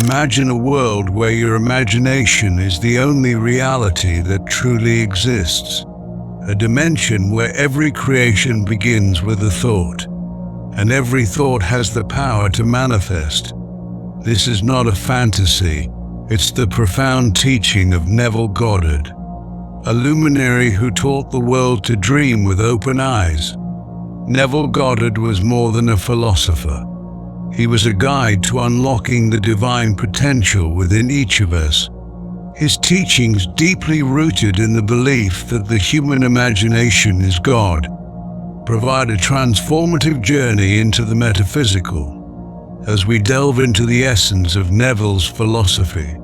Imagine a world where your imagination is the only reality that truly exists. A dimension where every creation begins with a thought, and every thought has the power to manifest. This is not a fantasy, it's the profound teaching of Neville Goddard, a luminary who taught the world to dream with open eyes. Neville Goddard was more than a philosopher. He was a guide to unlocking the divine potential within each of us. His teachings, deeply rooted in the belief that the human imagination is God, provide a transformative journey into the metaphysical. As we delve into the essence of Neville's philosophy,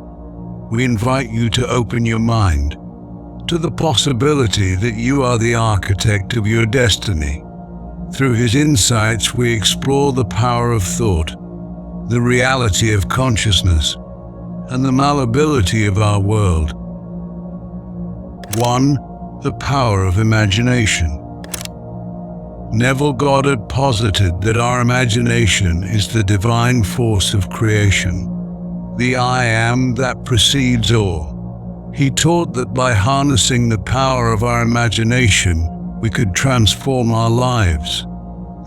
we invite you to open your mind to the possibility that you are the architect of your destiny. Through his insights, we explore the power of thought, the reality of consciousness, and the malleability of our world. 1. The power of imagination. Neville Goddard posited that our imagination is the divine force of creation, the I am that precedes all. He taught that by harnessing the power of our imagination, we could transform our lives.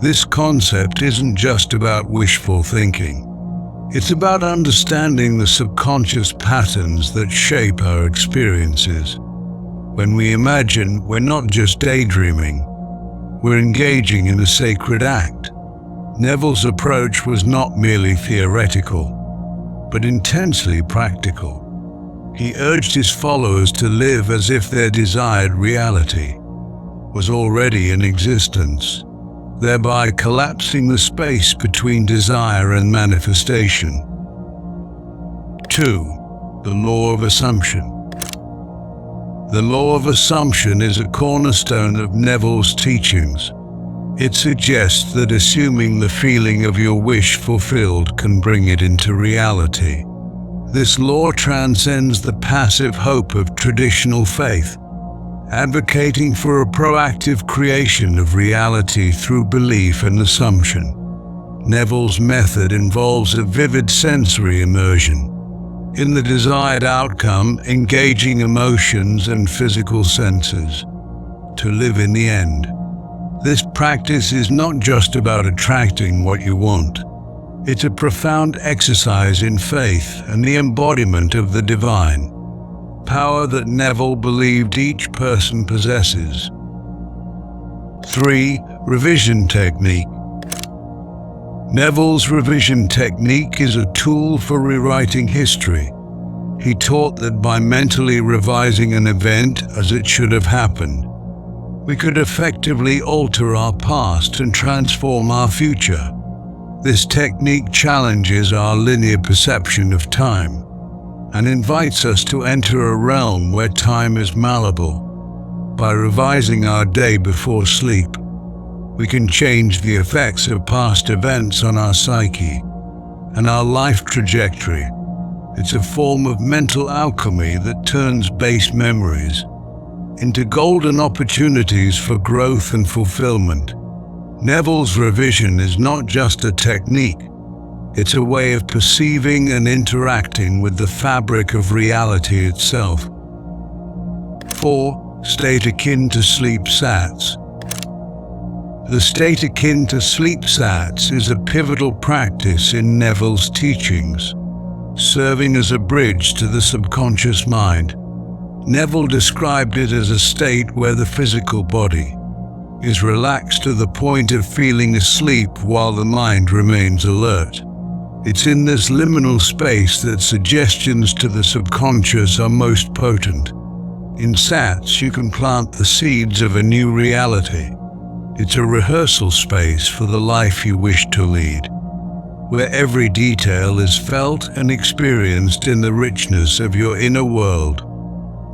This concept isn't just about wishful thinking. It's about understanding the subconscious patterns that shape our experiences. When we imagine, we're not just daydreaming, we're engaging in a sacred act. Neville's approach was not merely theoretical, but intensely practical. He urged his followers to live as if their desired reality was already in existence, thereby collapsing the space between desire and manifestation. 2. The law of assumption. The law of assumption is a cornerstone of Neville's teachings. It suggests that assuming the feeling of your wish fulfilled can bring it into reality. This law transcends the passive hope of traditional faith, advocating for a proactive creation of reality through belief and assumption. Neville's method involves a vivid sensory immersion in the desired outcome, engaging emotions and physical senses to live in the end. This practice is not just about attracting what you want. It's a profound exercise in faith and the embodiment of the divine power that Neville believed each person possesses. 3. Revision technique. Neville's revision technique is a tool for rewriting history. He taught that by mentally revising an event as it should have happened, we could effectively alter our past and transform our future. This technique challenges our linear perception of time and invites us to enter a realm where time is malleable. By revising our day before sleep, we can change the effects of past events on our psyche and our life trajectory. It's a form of mental alchemy that turns base memories into golden opportunities for growth and fulfillment. Neville's revision is not just a technique, it's a way of perceiving and interacting with the fabric of reality itself. 4. State akin to sleep sats. The state akin to sleep sats is a pivotal practice in Neville's teachings, serving as a bridge to the subconscious mind. Neville described it as a state where the physical body is relaxed to the point of feeling asleep while the mind remains alert. It's in this liminal space that suggestions to the subconscious are most potent. In sats, you can plant the seeds of a new reality. It's a rehearsal space for the life you wish to lead, where every detail is felt and experienced in the richness of your inner world.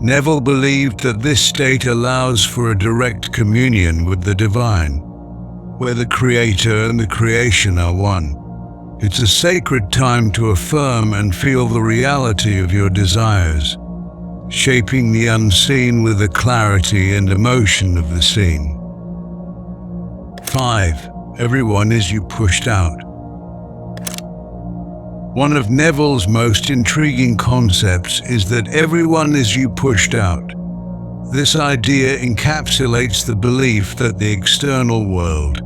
Neville believed that this state allows for a direct communion with the divine, where the Creator and the creation are one. It's a sacred time to affirm and feel the reality of your desires, shaping the unseen with the clarity and emotion of the seen. 5. Everyone is you pushed out. One of Neville's most intriguing concepts is that everyone is you pushed out. This idea encapsulates the belief that the external world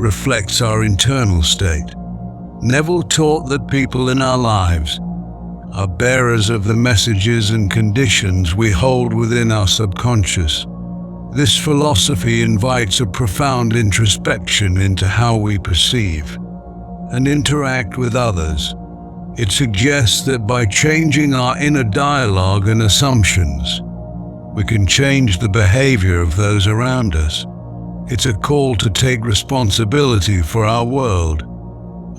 reflects our internal state. Neville taught that people in our lives are bearers of the messages and conditions we hold within our subconscious. This philosophy invites a profound introspection into how we perceive and interact with others. It suggests that by changing our inner dialogue and assumptions, we can change the behavior of those around us. It's a call to take responsibility for our world,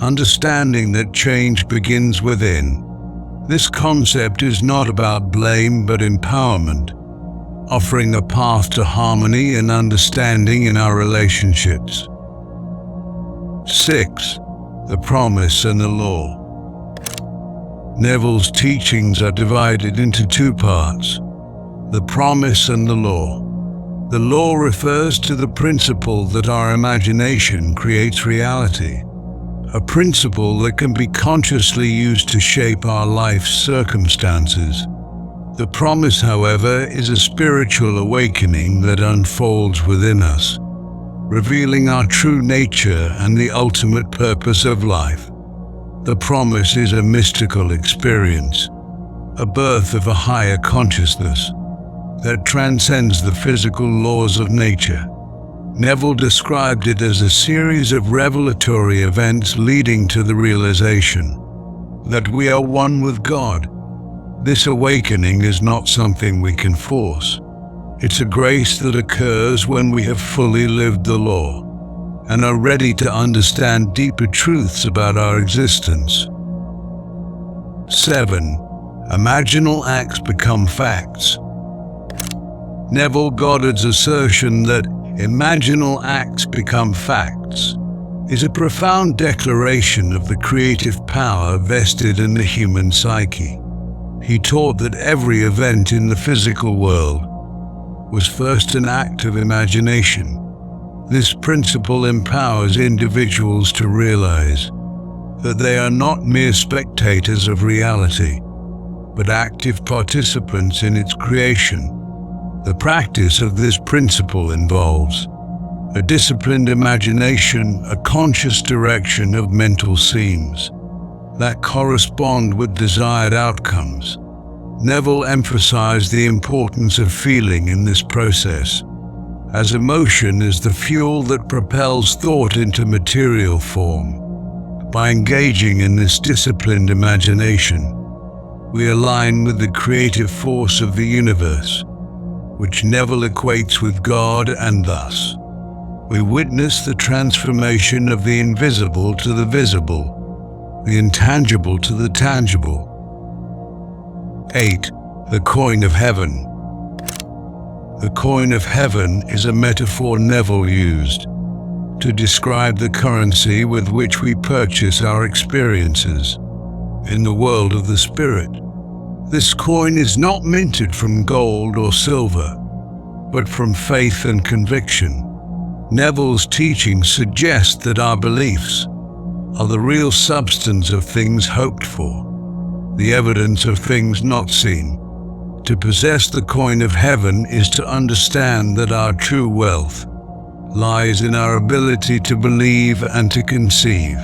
understanding that change begins within. This concept is not about blame but empowerment, offering a path to harmony and understanding in our relationships. 6. The promise and the law. Neville's teachings are divided into two parts: the promise and the law. The law refers to the principle that our imagination creates reality, a principle that can be consciously used to shape our life's circumstances. The promise, however, is a spiritual awakening that unfolds within us, revealing our true nature and the ultimate purpose of life. The promise is a mystical experience, a birth of a higher consciousness that transcends the physical laws of nature. Neville described it as a series of revelatory events leading to the realization that we are one with God. This awakening is not something we can force. It's a grace that occurs when we have fully lived the law and are ready to understand deeper truths about our existence. 7. Imaginal acts become facts. Neville Goddard's assertion that imaginal acts become facts is a profound declaration of the creative power vested in the human psyche. He taught that every event in the physical world was first an act of imagination. This principle empowers individuals to realize that they are not mere spectators of reality, but active participants in its creation. The practice of this principle involves a disciplined imagination, a conscious direction of mental scenes that correspond with desired outcomes. Neville emphasized the importance of feeling in this process, as emotion is the fuel that propels thought into material form. By engaging in this disciplined imagination, we align with the creative force of the universe, which Neville equates with God, and thus we witness the transformation of the invisible to the visible, the intangible to the tangible. 8. The coin of heaven. The coin of heaven is a metaphor Neville used to describe the currency with which we purchase our experiences in the world of the spirit. This coin is not minted from gold or silver, but from faith and conviction. Neville's teachings suggest that our beliefs are the real substance of things hoped for, the evidence of things not seen. To possess the coin of heaven is to understand that our true wealth lies in our ability to believe and to conceive.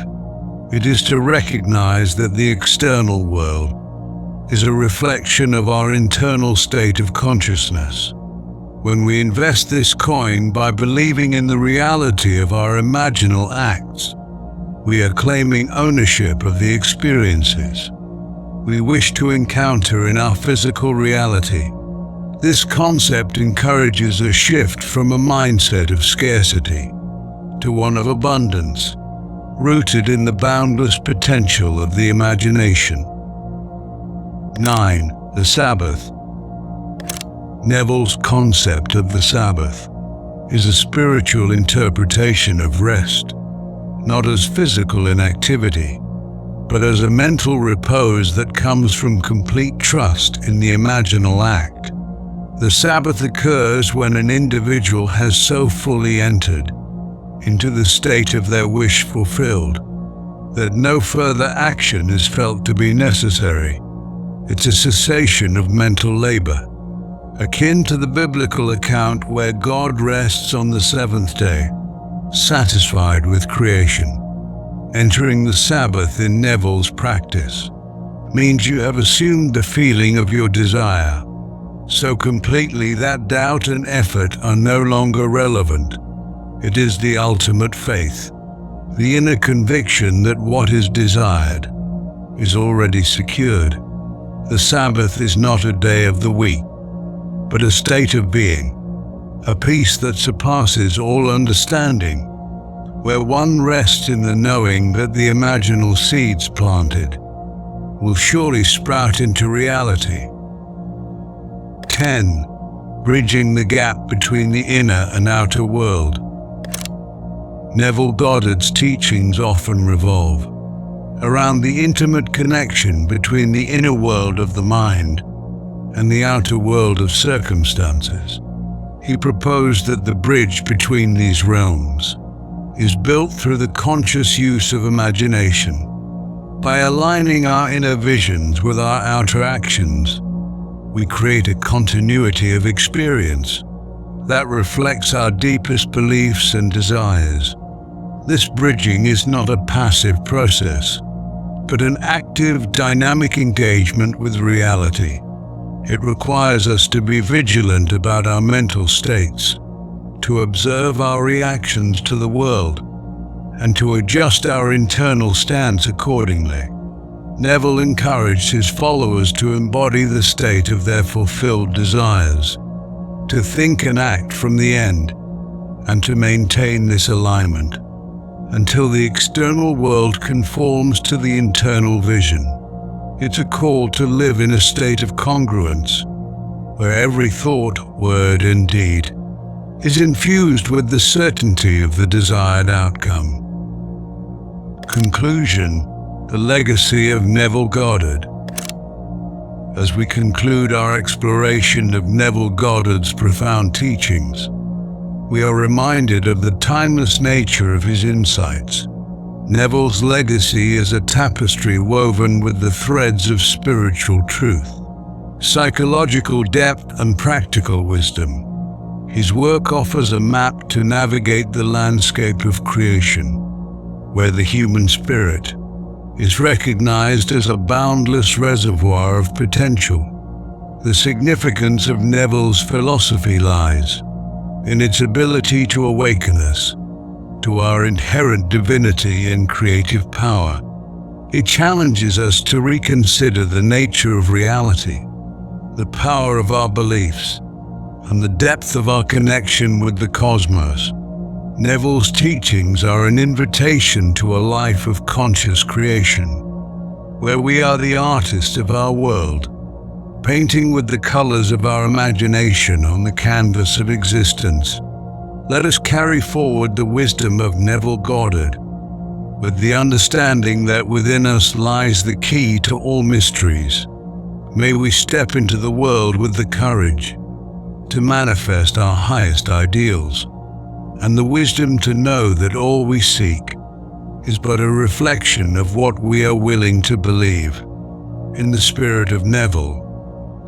It is to recognize that the external world is a reflection of our internal state of consciousness. When we invest this coin by believing in the reality of our imaginal acts, we are claiming ownership of the experiences we wish to encounter in our physical reality. This concept encourages a shift from a mindset of scarcity to one of abundance, rooted in the boundless potential of the imagination. 9. The Sabbath. Neville's concept of the Sabbath is a spiritual interpretation of rest, not as physical inactivity, but as a mental repose that comes from complete trust in the imaginal act. The Sabbath occurs when an individual has so fully entered into the state of their wish fulfilled that no further action is felt to be necessary. It's a cessation of mental labor, akin to the biblical account where God rests on the seventh day, satisfied with creation. Entering the Sabbath in Neville's practice means you have assumed the feeling of your desire so completely that doubt and effort are no longer relevant. It is the ultimate faith, the inner conviction that what is desired is already secured. The Sabbath is not a day of the week, but a state of being, a peace that surpasses all understanding, where one rests in the knowing that the imaginal seeds planted will surely sprout into reality. 10. Bridging the gap between the inner and outer world. Neville Goddard's teachings often revolve around the intimate connection between the inner world of the mind and the outer world of circumstances. He proposed that the bridge between these realms is built through the conscious use of imagination. By aligning our inner visions with our outer actions, we create a continuity of experience that reflects our deepest beliefs and desires. This bridging is not a passive process, but an active, dynamic engagement with reality. It requires us to be vigilant about our mental states, to observe our reactions to the world, and to adjust our internal stance accordingly. Neville encouraged his followers to embody the state of their fulfilled desires, to think and act from the end, and to maintain this alignment until the external world conforms to the internal vision. It's a call to live in a state of congruence, where every thought, word, and deed is infused with the certainty of the desired outcome. Conclusion: the legacy of Neville Goddard. As we conclude our exploration of Neville Goddard's profound teachings, we are reminded of the timeless nature of his insights. Neville's legacy is a tapestry woven with the threads of spiritual truth, psychological depth, and practical wisdom. His work offers a map to navigate the landscape of creation, where the human spirit is recognized as a boundless reservoir of potential. The significance of Neville's philosophy lies in its ability to awaken us to our inherent divinity and creative power. It challenges us to reconsider the nature of reality, the power of our beliefs, and the depth of our connection with the cosmos. Neville's teachings are an invitation to a life of conscious creation, where we are the artist of our world, painting with the colors of our imagination on the canvas of existence. Let us carry forward the wisdom of Neville Goddard, with the understanding that within us lies the key to all mysteries. May we step into the world with the courage to manifest our highest ideals, and the wisdom to know that all we seek is but a reflection of what we are willing to believe. In the spirit of Neville,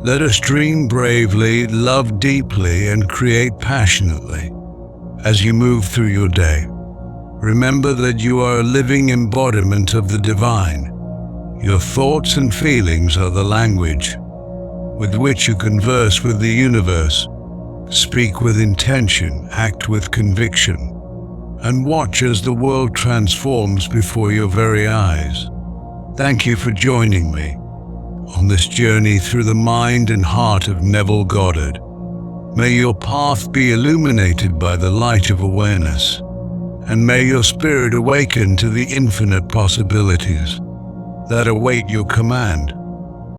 let us dream bravely, love deeply, and create passionately. As you move through your day, remember that you are a living embodiment of the divine. Your thoughts and feelings are the language with which you converse with the universe. Speak with intention, act with conviction, and watch as the world transforms before your very eyes. Thank you for joining me on this journey through the mind and heart of Neville Goddard. May your path be illuminated by the light of awareness, and may your spirit awaken to the infinite possibilities that await your command.